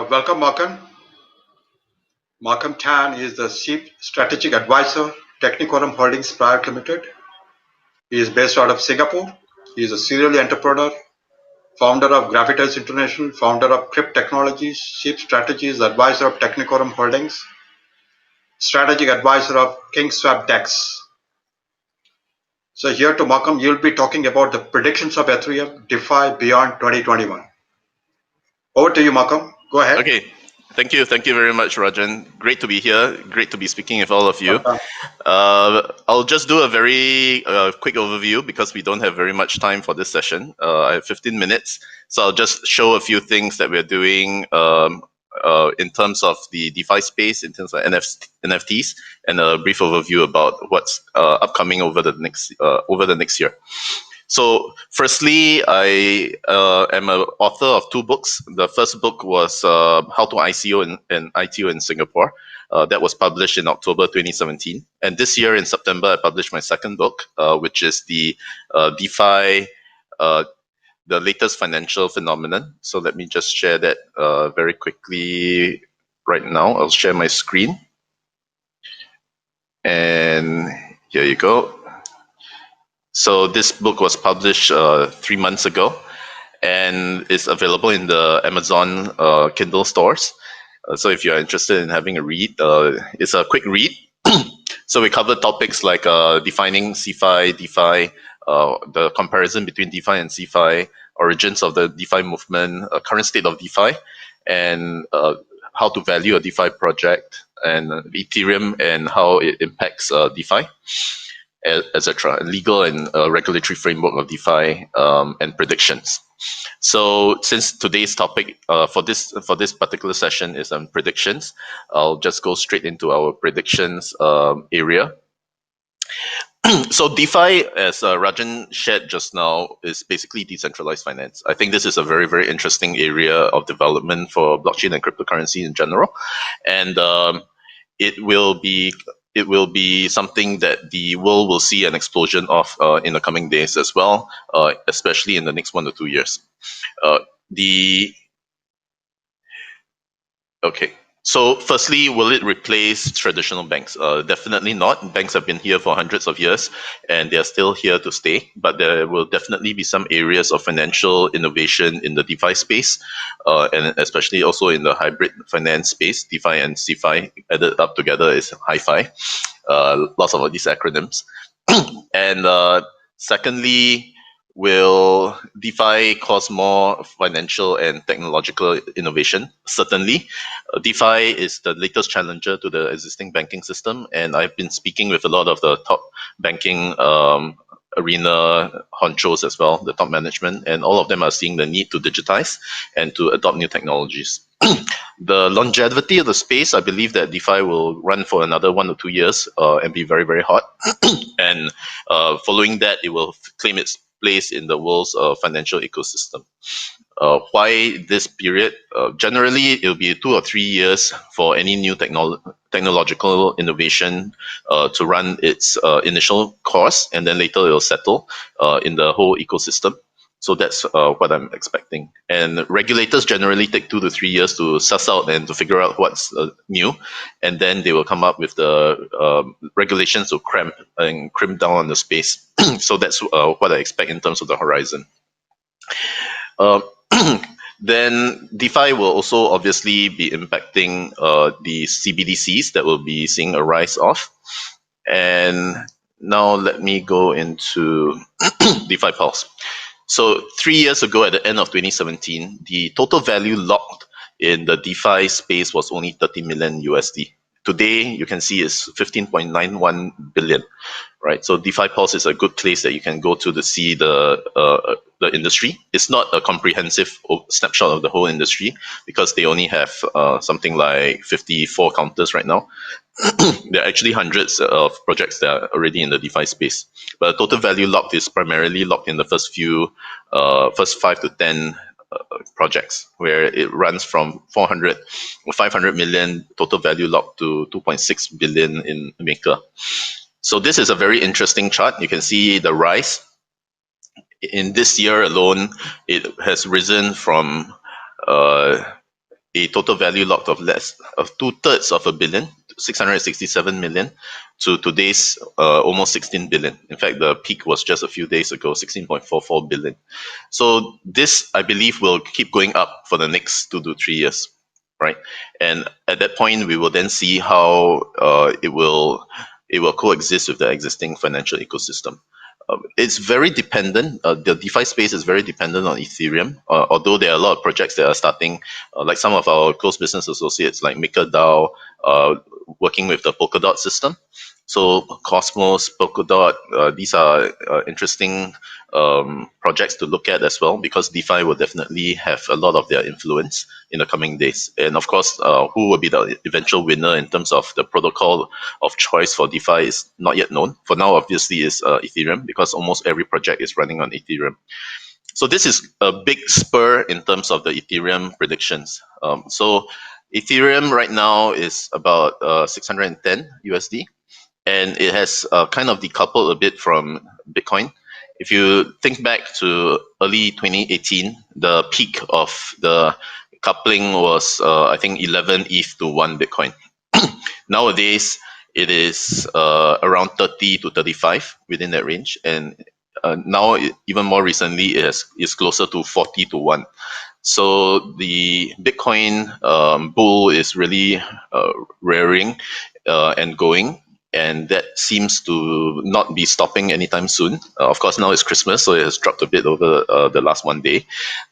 Welcome, Markham. Markham Tan is the Chief Strategic Advisor, Technicorum Holdings Private Limited. He is based out of Singapore. He is a serial entrepreneur, founder of Gravitas International, founder of Qrypt Technologies, Chief Strategist Advisor of Technicorum Holdings, Strategic Advisor of Kingswap DEX. So here to Markham, you'll be talking about the predictions of Ethereum DeFi beyond 2021. Over to you, Markham. Go ahead. Okay. Thank you very much, Rajan. Great to be here. Great to be speaking with all of you. I'll just do a very quick overview because we don't have very much time for this session. I have 15 minutes, so I'll just show a few things that we're doing in terms of the DeFi space, in terms of NFTs, and a brief overview about what's upcoming over the next year. So firstly, I am an author of 2 books. The first book was How to ICO and ITO in Singapore. That was published in October 2017. And this year in September, I published my second book, which is the DeFi, the latest financial phenomenon. So let me just share that very quickly right now. I'll share my screen. And here you go. So this book was published 3 months ago and is available in the Amazon Kindle stores. So if you're interested in having a read, it's a quick read. So we cover topics like defining CeFi, DeFi, the comparison between DeFi and CeFi, origins of the DeFi movement, current state of DeFi, and how to value a DeFi project, and Ethereum and how it impacts DeFi, etc. Legal and regulatory framework of DeFi and predictions. So since today's topic for this particular session is on predictions, I'll just go straight into our predictions area. So DeFi, as Rajan shared just now, is basically decentralized finance. I think this is a very, very interesting area of development for blockchain and cryptocurrency in general, and it will be something that the world will see an explosion of in the coming days as well, especially in the next 1 to 2 years. Okay. So firstly, will it replace traditional banks? Definitely not. Banks have been here for hundreds of years and they're still here to stay, but there will definitely be some areas of financial innovation in the DeFi space, and especially also in the hybrid finance space. DeFi and CeFi added up together is hi-fi. Lots of these acronyms. And secondly, will DeFi cause more financial and technological innovation? Certainly. DeFi is the latest challenger to the existing banking system, and I've been speaking with a lot of the top banking arena honchos as well, the top management, and all of them are seeing the need to digitize and to adopt new technologies. The longevity of the space, I believe that DeFi will run for another 1 or 2 years and be very, very hot. And following that, it will claim its place in the world's financial ecosystem. Why this period? Generally, it will be 2 or 3 years for any new technological innovation to run its initial course, and then later it will settle in the whole ecosystem. So that's what I'm expecting. And regulators generally take 2 to 3 years to suss out and to figure out what's new, and then they will come up with the regulations to crimp down on the space. So that's what I expect in terms of the horizon. Then DeFi will also obviously be impacting the CBDCs that will be seeing a rise of. And now let me go into DeFi Pulse. So 3 years ago, at the end of 2017, the total value locked in the DeFi space was only 30 million USD. Today, you can see it's 15.91 billion, right? So DeFi Pulse is a good place that you can go to see the industry. It's not a comprehensive snapshot of the whole industry because they only have something like 54 counters right now. There are actually hundreds of projects that are already in the DeFi space, but the total value locked is primarily locked in the first 5 to 10 projects, where it runs from 400 or 500 million total value locked to 2.6 billion in Maker. So this is a very interesting chart. You can see the rise. In this year alone, it has risen from a total value locked of less of 2/3 of a billion, 667 million, to today's almost 16 billion. In fact, the peak was just a few days ago, 16.44 billion. So this, I believe, will keep going up for the next 2 to 3 years, right? And at that point, we will then see how it will coexist with the existing financial ecosystem. It's very dependent. The DeFi space is very dependent on Ethereum. Although there are a lot of projects that are starting, like some of our close business associates, like MakerDAO, working with the Polkadot system. So Cosmos, Polkadot, these are interesting projects to look at as well, because DeFi will definitely have a lot of their influence in the coming days. And of course, who will be the eventual winner in terms of the protocol of choice for DeFi is not yet known. For now, obviously, is Ethereum, because almost every project is running on Ethereum. So this is a big spur in terms of the Ethereum predictions. So Ethereum right now is about 610 USD, and it has kind of decoupled a bit from Bitcoin. If you think back to early 2018, the peak of the coupling was, I think, 11 ETH to 1 Bitcoin. Nowadays, it is around 30 to 35, within that range. And now, even more recently, is closer to 40 to 1. So the Bitcoin bull is really rearing and going, and that seems to not be stopping anytime soon. Of course, now it's Christmas, so it has dropped a bit over the last one day.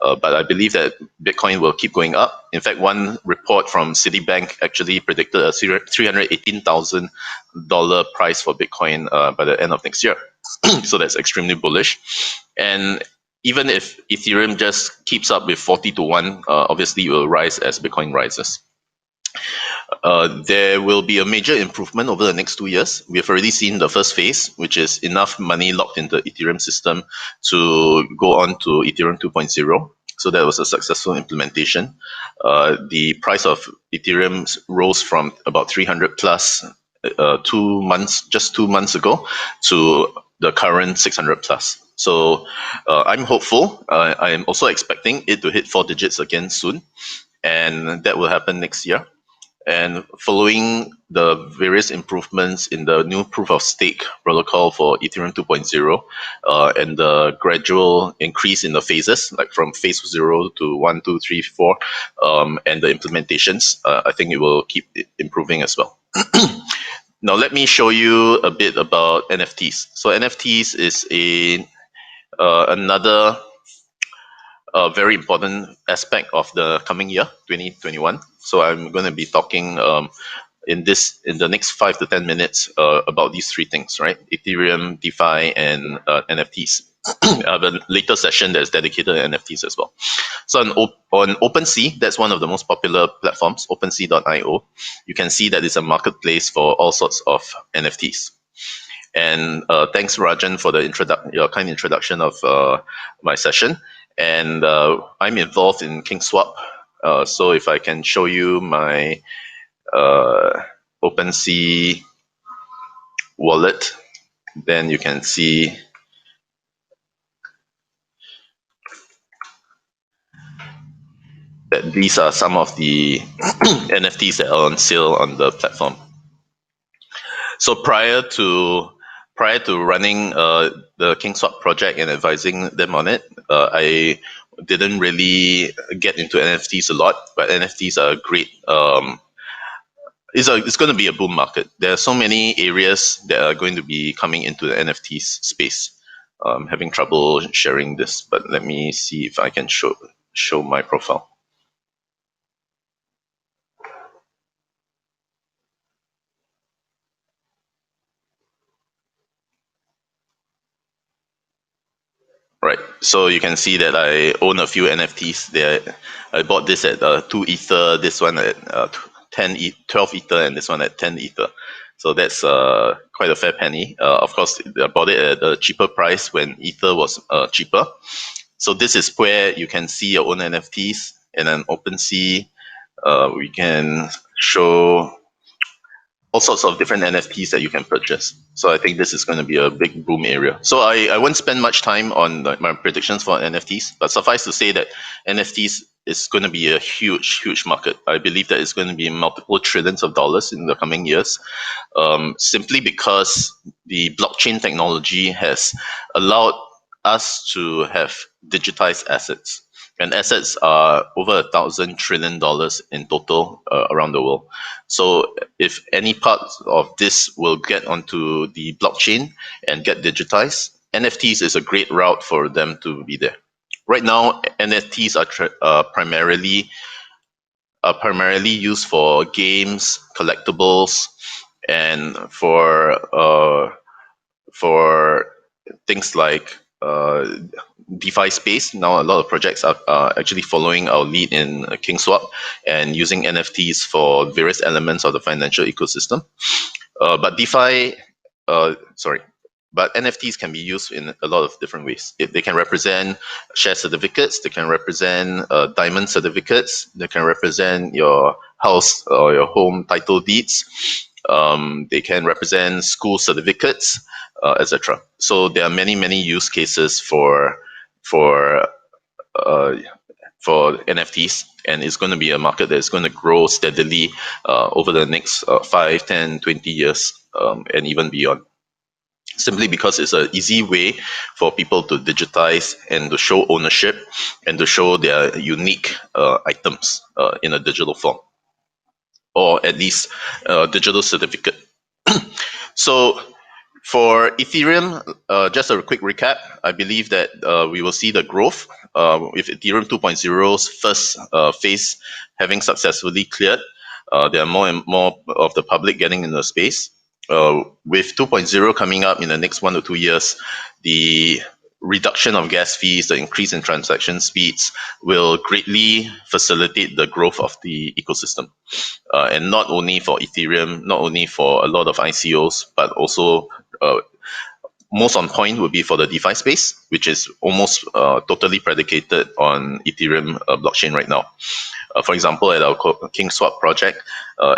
But I believe that Bitcoin will keep going up. In fact, one report from Citibank actually predicted a $318,000 price for Bitcoin by the end of next year. So that's extremely bullish. And even if Ethereum just keeps up with 40 to 1, obviously it will rise as Bitcoin rises. There will be a major improvement over the next 2 years. We have already seen the first phase, which is enough money locked into the Ethereum system to go on to Ethereum 2.0. So that was a successful implementation. The price of Ethereum rose from about 300 plus 2 months ago, to the current 600 plus. So I'm hopeful. I am also expecting it to hit 4 digits again soon, and that will happen next year. And following the various improvements in the new proof of stake protocol for Ethereum 2.0, and the gradual increase in the phases, like from phase 0 to 1, 2, 3, 4, and the implementations, I think it will keep improving as well. Now, let me show you a bit about NFTs. So NFTs is another very important aspect of the coming year, 2021. So I'm going to be talking in the next 5 to 10 minutes about these three things, right? Ethereum, DeFi, and NFTs. I have a later session that's dedicated to NFTs as well. So on OpenSea, that's one of the most popular platforms, OpenSea.io. You can see that it's a marketplace for all sorts of NFTs. And thanks, Rajan, for your kind introduction of my session. And I'm involved in Kingswap. So if I can show you my OpenSea wallet, then you can see that these are some of the NFTs that are on sale on the platform. So prior to running the Kingswap project and advising them on it, I didn't really get into NFTs a lot, but NFTs are great. It's going to be a boom market. There are so many areas that are going to be coming into the NFTs space. I'm having trouble sharing this, but let me see if I can show my profile. Right, so you can see that I own a few NFTs there. I bought this at 2 Ether, this one at 12 Ether, and this one at 10 Ether. So that's quite a fair penny. Of course, I bought it at a cheaper price when Ether was cheaper. So this is where you can see your own NFTs, and then OpenSea, we can show all sorts of different NFTs that you can purchase. So I think this is going to be a big boom area. So I won't spend much time on my predictions for NFTs, but suffice to say that NFTs it's going to be a huge market. I believe that it's going to be multiple trillions of dollars in the coming years, simply because the blockchain technology has allowed us to have digitized assets. And assets are over $1,000 trillion in total around the world. So if any part of this will get onto the blockchain and get digitized, NFTs is a great route for them to be there. Right now, NFTs are primarily used for games, collectibles, and for things like DeFi space. Now, a lot of projects are actually following our lead in Kingswap and using NFTs for various elements of the financial ecosystem. But DeFi, sorry, but NFTs can be used in a lot of different ways. They can represent share certificates, they can represent diamond certificates, they can represent your house or your home title deeds, they can represent school certificates, etc. So there are many use cases for uh, for NFTs, and it's going to be a market that's going to grow steadily over the next 5, 10, 20 years, and even beyond. Simply because it's an easy way for people to digitize and to show ownership and to show their unique items in a digital form, or at least a digital certificate. So for Ethereum, just a quick recap, I believe that we will see the growth with Ethereum 2.0's first phase having successfully cleared. There are more and more of the public getting in the space. With 2.0 coming up in the next 1 to 2 years, the reduction of gas fees, the increase in transaction speeds will greatly facilitate the growth of the ecosystem. And not only for Ethereum, not only for a lot of ICOs, but also most on point would be for the DeFi space, which is almost totally predicated on Ethereum blockchain right now. For example, at our Kingswap project,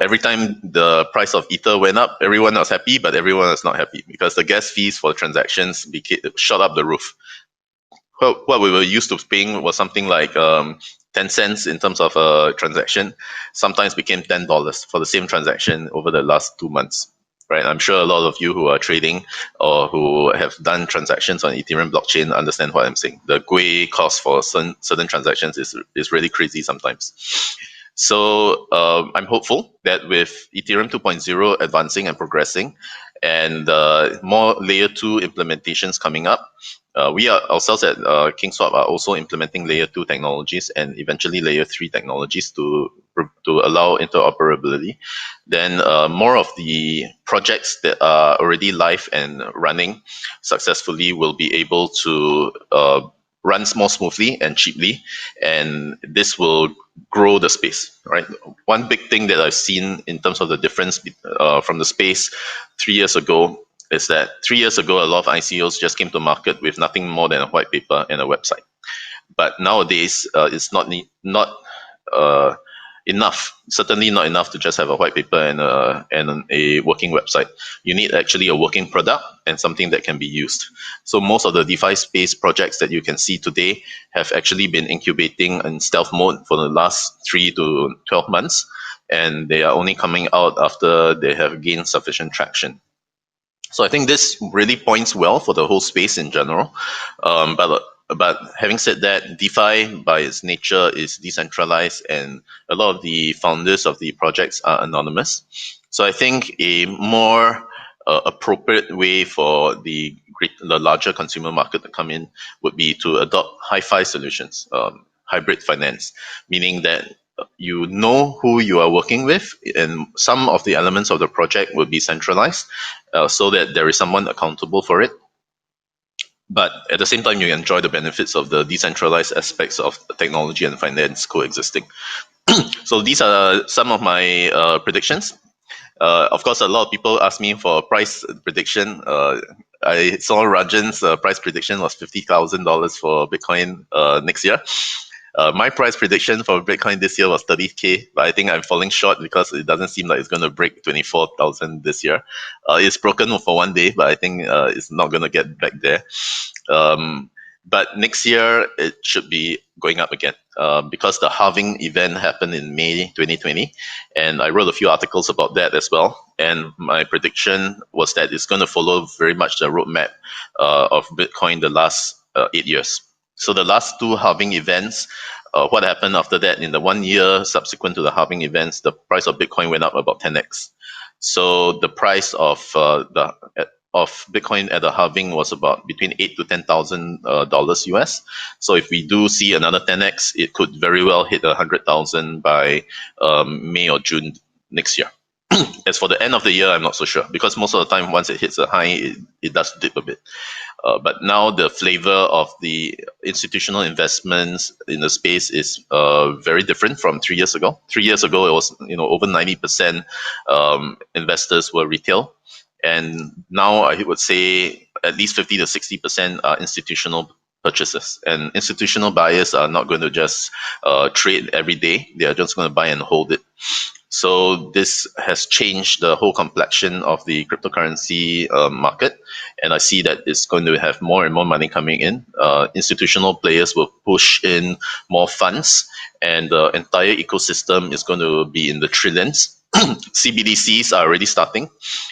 every time the price of Ether went up, everyone was happy, but everyone was not happy because the gas fees for transactions shot up the roof. What we were used to paying was something like 10 cents in terms of a transaction, sometimes became $10 for the same transaction over the last 2 months. Right, I'm sure a lot of you who are trading or who have done transactions on Ethereum blockchain understand what I'm saying. The GUI cost for certain transactions is really crazy sometimes. So I'm hopeful that with Ethereum 2.0 advancing and progressing, and more layer 2 implementations coming up, we are ourselves at Kingswap are also implementing layer 2 technologies and eventually layer 3 technologies to allow interoperability. Then more of the projects that are already live and running successfully will be able to run more smoothly and cheaply, and this will grow the space. Right, one big thing that I've seen in terms of the difference from the space 3 years ago is that 3 years ago a lot of ICOs just came to market with nothing more than a white paper and a website. But nowadays it's not enough. Certainly not enough to just have a white paper and a working website. You need actually a working product and something that can be used. So most of the DeFi space projects that you can see today have actually been incubating in stealth mode for the last 3 to 12 months, and they are only coming out after they have gained sufficient traction. So I think this really points well for the whole space in general. But having said that, DeFi by its nature is decentralized, and a lot of the founders of the projects are anonymous. So I think a more appropriate way for the larger consumer market to come in would be to adopt hi-fi solutions, hybrid finance, meaning that you know who you are working with, and some of the elements of the project will be centralized so that there is someone accountable for it. But at the same time, you enjoy the benefits of the decentralized aspects of technology and finance coexisting. So these are some of my predictions. Of course, a lot of people ask me for a price prediction. I saw Rajan's price prediction was $50,000 for Bitcoin next year. My price prediction for Bitcoin this year was 30K, but I think I'm falling short because it doesn't seem like it's going to break 24,000 this year. It's broken for one day, but I think it's not going to get back there. But next year, it should be going up again because the halving event happened in May 2020. And I wrote a few articles about that as well. And my prediction was that it's going to follow very much the roadmap of Bitcoin the last 8 years. So the last two halving events, what happened after that in the 1 year subsequent to the halving events, the price of Bitcoin went up about 10x. So the price of Bitcoin at the halving was about between $8,000 to $10,000 US. So if we do see another 10x, it could very well hit 100,000 by May or June next year. As for the end of the year, I'm not so sure because most of the time, once it hits a high, it does dip a bit. But now the flavor of the institutional investments in the space is very different from 3 years ago. 3 years ago, it was over 90% investors were retail, and now I would say at least 50 to 60% are institutional purchases. And institutional buyers are not going to just trade every day; they are just going to buy and hold it. So this has changed the whole complexion of the cryptocurrency market, and I see that it's going to have more and more money coming in. Institutional players will push in more funds, and the entire ecosystem is going to be in the trillions. CBDCs are already starting,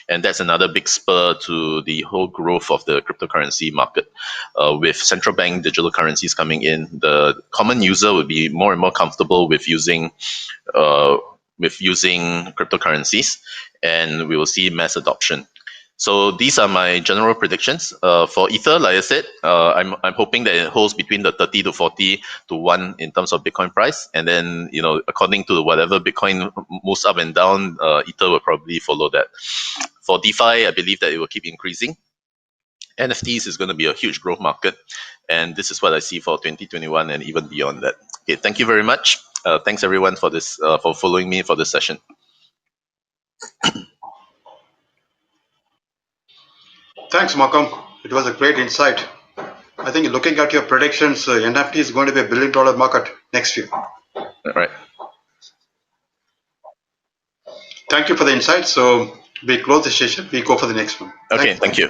and that's another big spur to the whole growth of the cryptocurrency market. With central bank digital currencies coming in, the common user will be more and more comfortable with using cryptocurrencies, and we will see mass adoption. So these are my general predictions for Ether. Like I said, I'm hoping that it holds between the 30 to 40 to 1 in terms of Bitcoin price, and then according to whatever Bitcoin moves up and down, Ether will probably follow that. For DeFi, I believe that it will keep increasing. NFTs is going to be a huge growth market, and this is what I see for 2021 and even beyond that. Okay, thank you very much. Thanks everyone for this for following me for this session. Thanks, Malcolm. It was a great insight. I think looking at your predictions, NFT is going to be $1 billion market next year. All right. Thank you for the insight. So we close the session. We go for the next one. Okay, thank you.